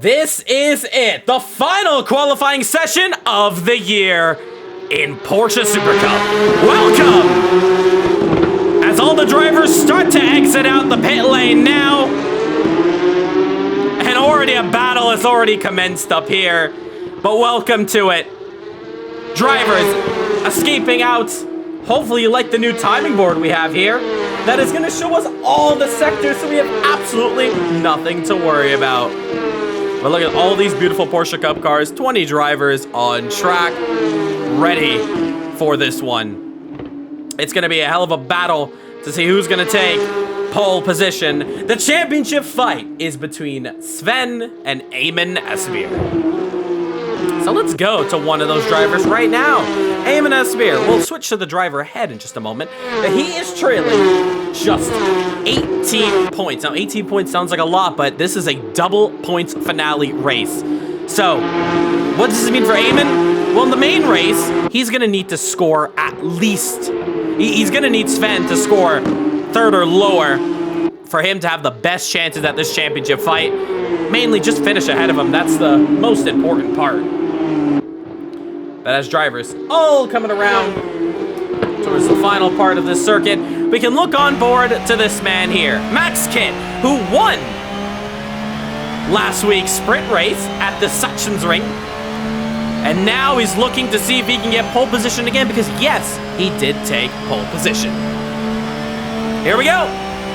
This is it, the final qualifying session of the year in Porsche Supercup. Welcome! As all the drivers start to exit out the pit lane now, and already a battle has already commenced up here, but welcome to it. Drivers escaping out. Hopefully you like the new timing board we have here. That is going to show us all the sectors, so we have absolutely nothing to worry about. But look at all these beautiful Porsche Cup cars, 20 drivers on track, ready for this one. It's going to be a hell of a battle to see who's going to take pole position. The championship fight is between Sven and Eamon Esbeer. So let's go to one of those drivers right now. Eamon Esbeer. We'll switch to the driver ahead in just a moment. He is trailing just 18 points. Now, 18 points sounds like a lot, but this is a double points finale race. So, what does this mean for Eamon? Well, in the main race, he's going to need to score at least. He's going to need Sven to score third or lower for him to have the best chances at this championship fight. Mainly just finish ahead of him. That's the most important part. But as drivers all coming around towards the final part of this circuit, we can look on board to this man here, Max Kitt, who won last week's sprint race at the Sections Ring. And now he's looking to see if he can get pole position again, because yes, he did take pole position. Here we go,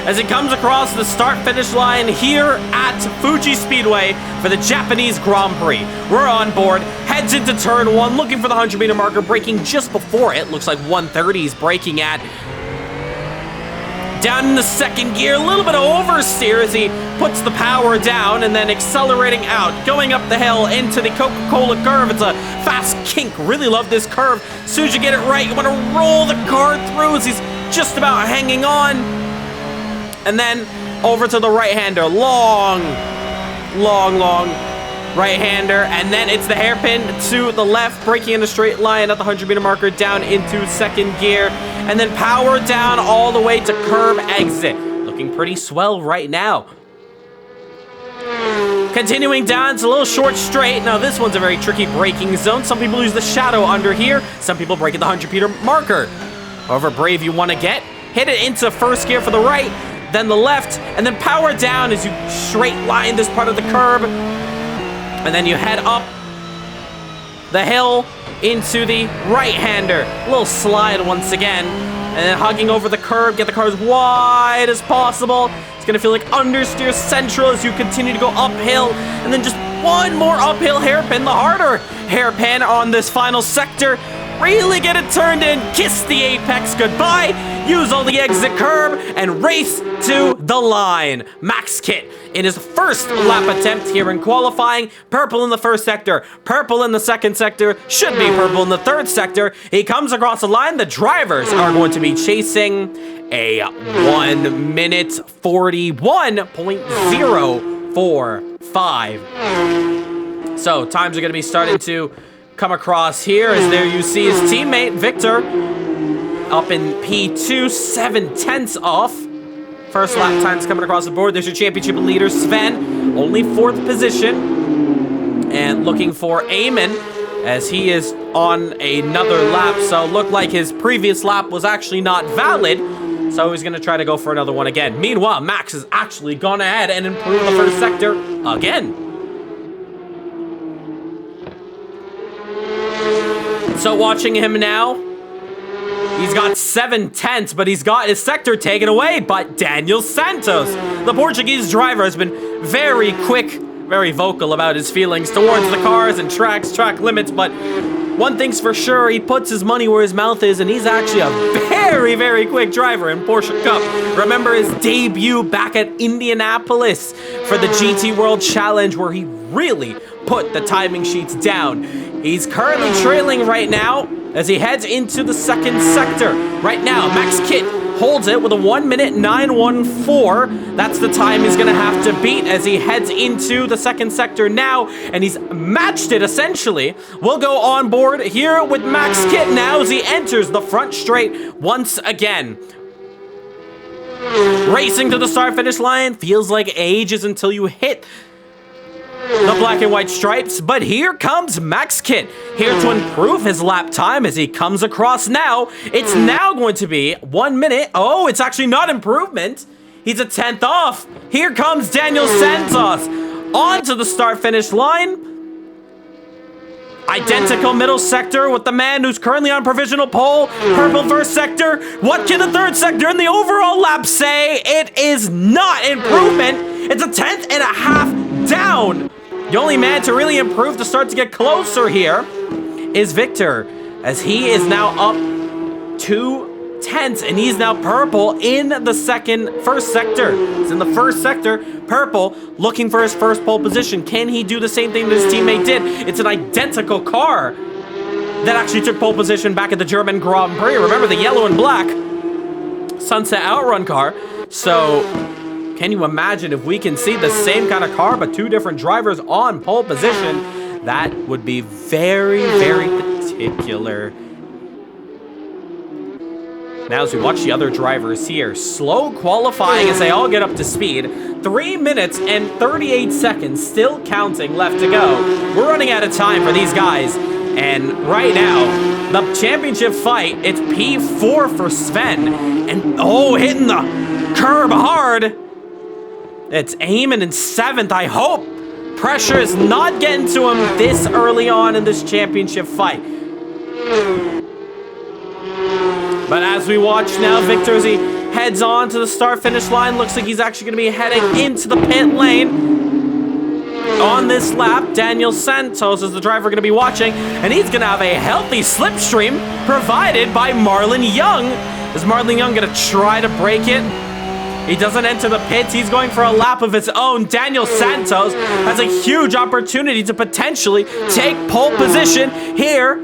as he comes across the start-finish line here at Fuji Speedway for the Japanese Grand Prix. We're on board, heads into turn one, looking for the 100-meter marker, braking just before it. Looks like 130 is braking at. Down in the second gear, a little bit of oversteer as he puts the power down and then accelerating out, going up the hill into the Coca-Cola curve. It's a fast kink. Really love this curve. As soon as you get it right, you want to roll the car through as he's just about hanging on. And then over to the right-hander. Long right-hander. And then it's the hairpin to the left, braking in a straight line at the 100-meter marker, down into second gear. And then power down all the way to curb exit. Looking pretty swell right now. Continuing down, it's a little short straight. Now this one's a very tricky braking zone. Some people use the shadow under here. Some people brake at the 100-meter marker. However brave you want to get, hit it into first gear for the right, then the left, and then power down as you straight line this part of the curb. And then you head up the hill into the right-hander. A little slide once again. And then hugging over the curb, get the car as wide as possible. It's going to feel like understeer central as you continue to go uphill. And then just one more uphill hairpin, the harder hairpin on this final sector. Really get it turned in, kiss the apex goodbye, use all the exit curb, and race to the line. Max Kitt in his first lap attempt here in qualifying. Purple in the first sector, purple in the second sector, should be purple in the third sector. He comes across the line. The drivers are going to be chasing a 1 minute 41.045. So times are going to be starting to come across here, as there you see his teammate Victor up in P2, 7/10 off. First lap times coming across the board. There's your championship leader Sven, only 4th position, and looking for Eamon as he is on another lap. So looked like his previous lap was actually not valid, so he's going to try to go for another one again. Meanwhile, Max has actually gone ahead and improved the first sector again. So watching him now, he's got 7/10, but he's got his sector taken away by Daniel Santos. The Portuguese driver has been very quick, very vocal about his feelings towards the cars and track limits, but one thing's for sure, he puts his money where his mouth is, and he's actually a very, very quick driver in Porsche Cup. Remember his debut back at Indianapolis for the GT World Challenge, where he really put the timing sheets down. He's currently trailing right now as he heads into the second sector. Right now, Max Kitt holds it with a 1 minute 9:14. That's the time he's going to have to beat as he heads into the second sector now, and he's matched it essentially. We'll go on board here with Max Kitt now as he enters the front straight once again. Racing to the start-finish line feels like ages until you hit the black and white stripes, but here comes Max Kit, here to improve his lap time as he comes across now. It's now going to be 1 minute. Oh, it's actually not improvement. He's a 10th off. Here comes Daniel Santos onto the start-finish line. Identical middle sector with the man who's currently on provisional pole. Purple first sector. What can the third sector and the overall lap say? It is not improvement. It's a 10th and a half down. The only man to really improve to start to get closer here is Victor, as he is now up 2/10, and he's now purple in the first sector. He's in the first sector, purple, looking for his first pole position. Can he do the same thing that his teammate did? It's an identical car that actually took pole position back at the German Grand Prix. Remember the yellow and black Sunset Outrun car. So can you imagine if we can see the same kind of car but two different drivers on pole position? That would be very, very particular. Now as we watch the other drivers here, slow qualifying as they all get up to speed. 3 minutes and 38 seconds still counting left to go. We're running out of time for these guys. And right now, the championship fight, it's P4 for Sven. And oh, hitting the curb hard. It's Eamon in 7th. I hope pressure is not getting to him this early on in this championship fight. But as we watch now, Victor, as he heads on to the start-finish line, looks like he's actually going to be heading into the pit lane. On this lap, Daniel Santos is the driver going to be watching, and he's going to have a healthy slipstream provided by Marlon Young. Is Marlon Young going to try to break it? He doesn't enter the pits. He's going for a lap of his own. Daniel Santos has a huge opportunity to potentially take pole position here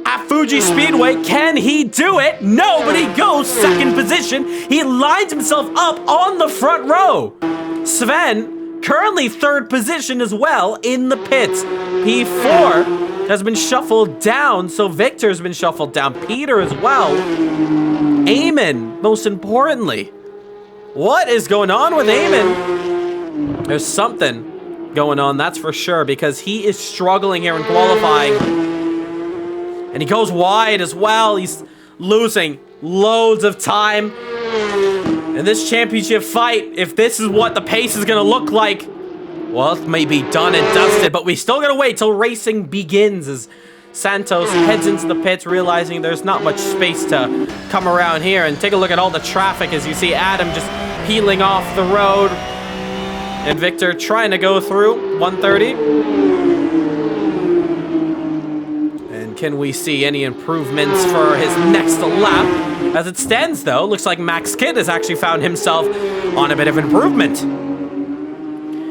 at Fuji Speedway. Can he do it? No, but he goes second position. He lines himself up on the front row. Sven, currently third position as well in the pits. P4 has been shuffled down, so Victor's been shuffled down. Peter as well. Eamon, most importantly. What is going on with Eamon? There's something going on, that's for sure, because he is struggling here in qualifying. And he goes wide as well. He's losing loads of time. In this championship fight, if this is what the pace is going to look like, well, it may be done and dusted, but we still got to wait till racing begins as Santos heads into the pits, realizing there's not much space to come around here. And take a look at all the traffic as you see Adam just peeling off the road. And Victor trying to go through 130. And can we see any improvements for his next lap? As it stands, though, looks like Max Kidd has actually found himself on a bit of improvement.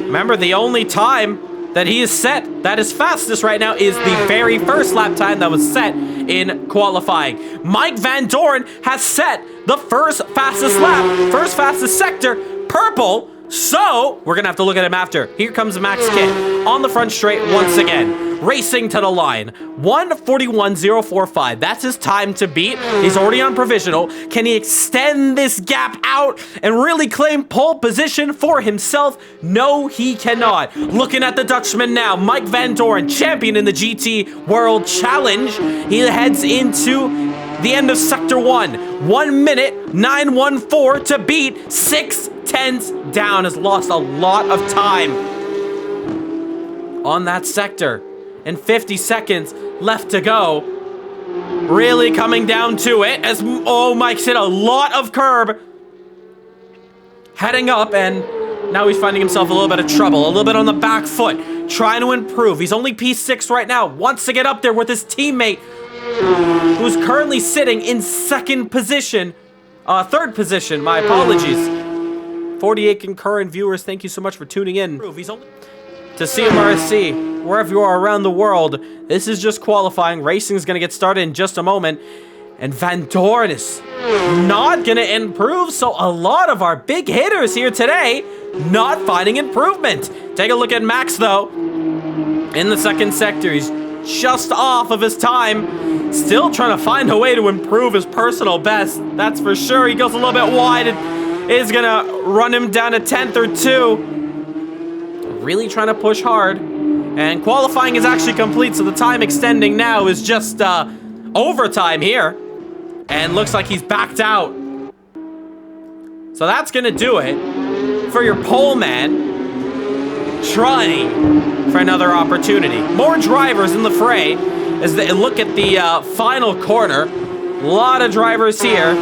Remember, the only time that he is set that is fastest right now is the very first lap time that was set in qualifying. Mike Van Doren has set the first fastest lap, first fastest sector, purple. So we're gonna have to look at him after. Here comes Max Kidd on the front straight once again, racing to the line. 1:41.045. That's his time to beat. He's already on provisional. Can he extend this gap out and really claim pole position for himself? No, he cannot. Looking at the Dutchman now, Mike Van Doren, champion in the GT World Challenge. He heads into the end of Sector 1. 1 minute, 9:14 to beat. 6/10 down, has lost a lot of time on that sector. And 50 seconds left to go. Really coming down to it as, oh, Mike's hit a lot of curb. Heading up, and now he's finding himself a little bit of trouble, a little bit on the back foot, trying to improve. He's only P6 right now, wants to get up there with his teammate, who's currently sitting in third position, my apologies. 48 concurrent viewers, thank you so much for tuning in. He's only to CMRSC, wherever you are around the world. This is just qualifying. Racing is going to get started in just a moment. And Van Doren is not going to improve, so a lot of our big hitters here today not finding improvement. Take a look at Max, though. In the second sector, he's just off of his time. Still trying to find a way to improve his personal best, that's for sure. He goes a little bit wide and is going to run him down a 10th or 2. really trying to push hard. And qualifying is actually complete, so the time extending now is just overtime here. And looks like he's backed out. So that's going to do it for your pole man. Trying for another opportunity. More drivers in the fray as they look at the final corner. A lot of drivers here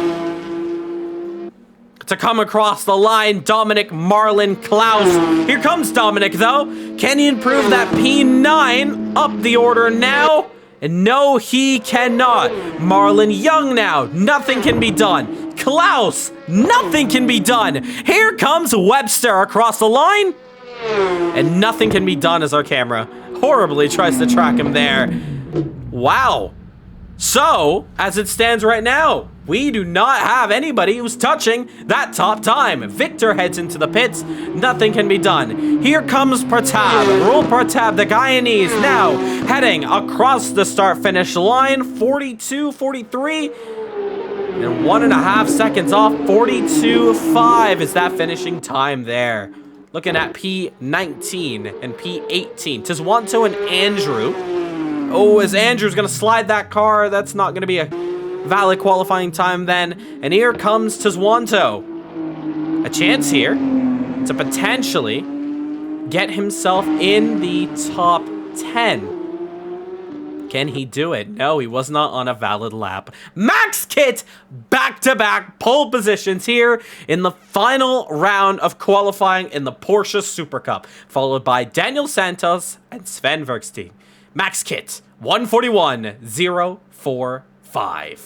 to come across the line. Dominic, Marlin, Klaus. Here comes Dominic, though. Can he improve that P9 up the order now? And no, he cannot. Marlin Young now. Nothing can be done. Klaus, nothing can be done. Here comes Webster across the line. And nothing can be done as our camera horribly tries to track him there. Wow. So, as it stands right now, we do not have anybody who's touching that top time. Victor heads into the pits. Nothing can be done. Here comes Pertab. Roll Pertab, the Guyanese, now heading across the start-finish line. 42, 43. And 1.5 seconds off. 42.5 is that finishing time there. Looking at P19 and P18. Tizwanto and Andrew. Oh, as Andrew's going to slide that car, that's not going to be a valid qualifying time then. And here comes Tizwanto. A chance here to potentially get himself in the top 10. Can he do it? No, he was not on a valid lap. Max Kit, back-to-back pole positions here in the final round of qualifying in the Porsche Supercup, followed by Daniel Santos and Sven Verkstein. Max Kit, 141.045.